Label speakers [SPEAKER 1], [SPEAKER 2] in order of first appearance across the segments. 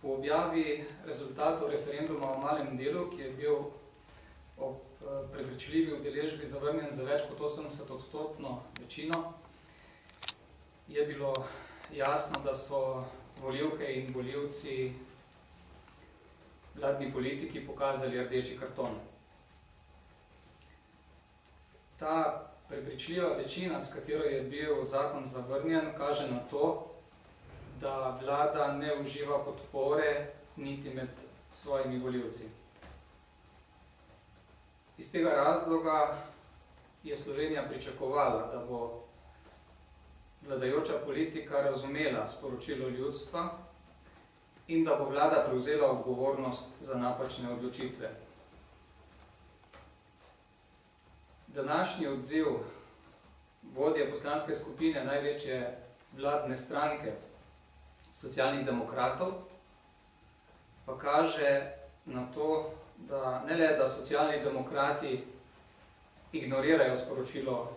[SPEAKER 1] Po objavi rezultatov referenduma o malem delu, ki je bil ob prepričljivi udeležbi zavrnjen za več kot 80% večino, je bilo jasno, da so volivke in volivci vladni politiki pokazali rdeči karton. Ta prepričljiva večina, s katero je bil zakon zavrnjen, kaže na to, da vlada ne uživa podpore niti med svojimi volivci. Iz tega razloga je Slovenija pričakovala, da bo vladajoča politika razumela sporočilo ljudstva in da bo vlada prevzela odgovornost za napačne odločitve. Današnji odziv vodje poslanske skupine največje vladne stranke, Socialnih demokratov, pa kaže na to, da ne le, da Socialni demokrati ignorirajo sporočilo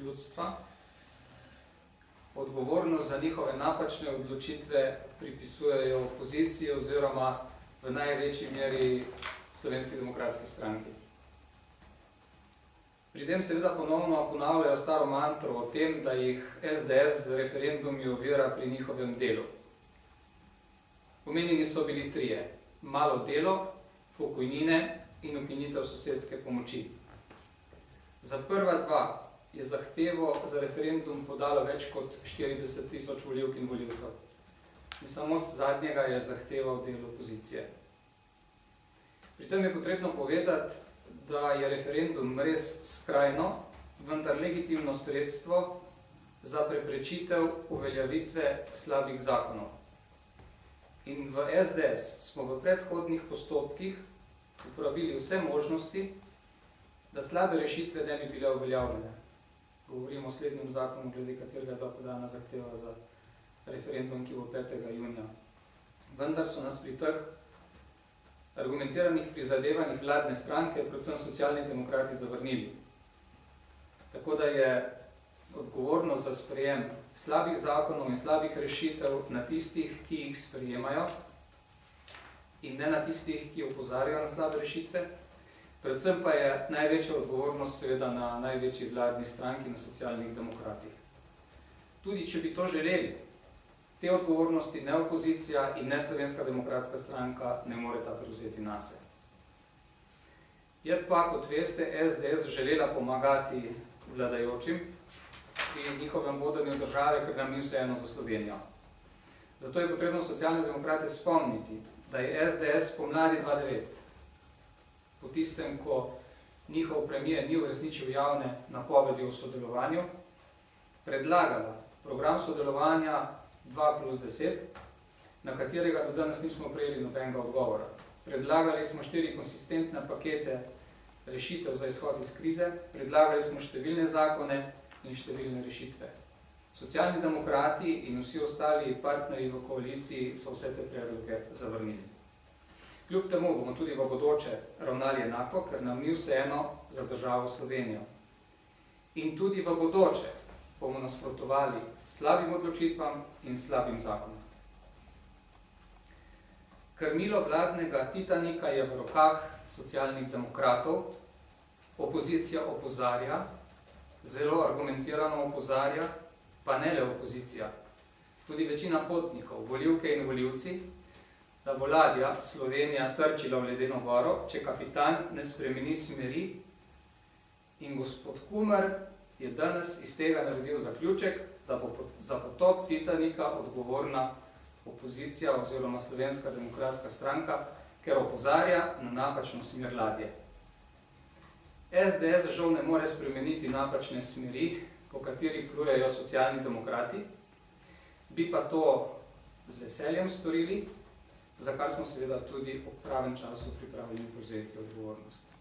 [SPEAKER 1] ljudstva, odgovornost za njihove napačne odločitve pripisujejo opoziciji oziroma v največji meri Slovenski demokratski stranki. Pri tem seveda ponovno ponavljajo staro mantro o tem, da jih SDS z referendumi ovira pri njihovem delu. Omenjeni so bili trije: malo delo, pokojnine in ukinitev sosedske pomoči. Za prva dva je zahtevo za referendum podalo več kot 40 tisoč volivk in volivcev. In samo zadnjega je zahteval del opozicije. Pri tem je potrebno povedati, da je referendum res skrajno, vendar legitimno sredstvo za preprečitev uveljavitve slabih zakonov. In v SDS smo v predhodnih postopkih uporabili vse možnosti, da slabe rešitve ne bi bile uveljavljene. Govorimo o slednjem zakonu, glede katerega je bila podana zahteva za referendum, ki bo 5. junija. Vendar so nas pri teh argumentiranih prizadevanjih vladne stranke, predvsem Socialni demokrati, zavrnili. Tako da je odgovornost za sprejem slabih zakonov in slabih rešitev na tistih, ki jih sprejemajo, in ne na tistih, ki opozarjajo na slabe rešitve. Predvsem pa je največja odgovornost seveda na največji vladni stranki, na Socialnih demokratih. Tudi če bi to želeli, te odgovornosti ne opozicija in ne Slovenska demokratska stranka ne moreta prevzeti nase. Je pa, kot veste, SDS želela pomagati vladajočim pri njihovem vodenju države, ker nam ni vseeno za Slovenijo. Zato je potrebno Socialne demokrate spomniti, da je SDS pomladi 2009, po tistem, ko njihov premier ni uresničil javne napovedi o sodelovanju, predlagala program sodelovanja 2+10, na katerega do danes nismo prejeli nobenega odgovora. Predlagali smo 4 konsistentne pakete rešitev za izhod iz krize, predlagali smo številne zakone in številne rešitve. Socialni demokrati in vsi ostali partnerji v koaliciji so vse te predloge zavrnili. Kljub temu bomo tudi v bodoče ravnali enako, ker nam ni vseeno za državo Slovenijo. In tudi v bodoče bomo nasprotovali slabim odločitvam in slabim zakonom. Krmilo vladnega Titanika je v rokah Socialnih demokratov, opozicija opozarja, zelo argumentirano opozarja, pa ne le opozicija, tudi večina potnikov, volivke in volivci, da bo ladja Slovenija trčila v ledeno goro, če kapitan ne spremeni smeri, in gospod Kumer je danes iz tega naredil zaključek, da bo za potop Titanika odgovorna opozicija oziroma Slovenska demokratska stranka, ker opozarja na napačno smer ladje. SDS žal ne more spremeniti napačne smeri, po kateri plujejo Socialni demokrati, bi pa to z veseljem storili, za kar smo seveda tudi ob pravem času pripravljeni prevzeti odgovornost.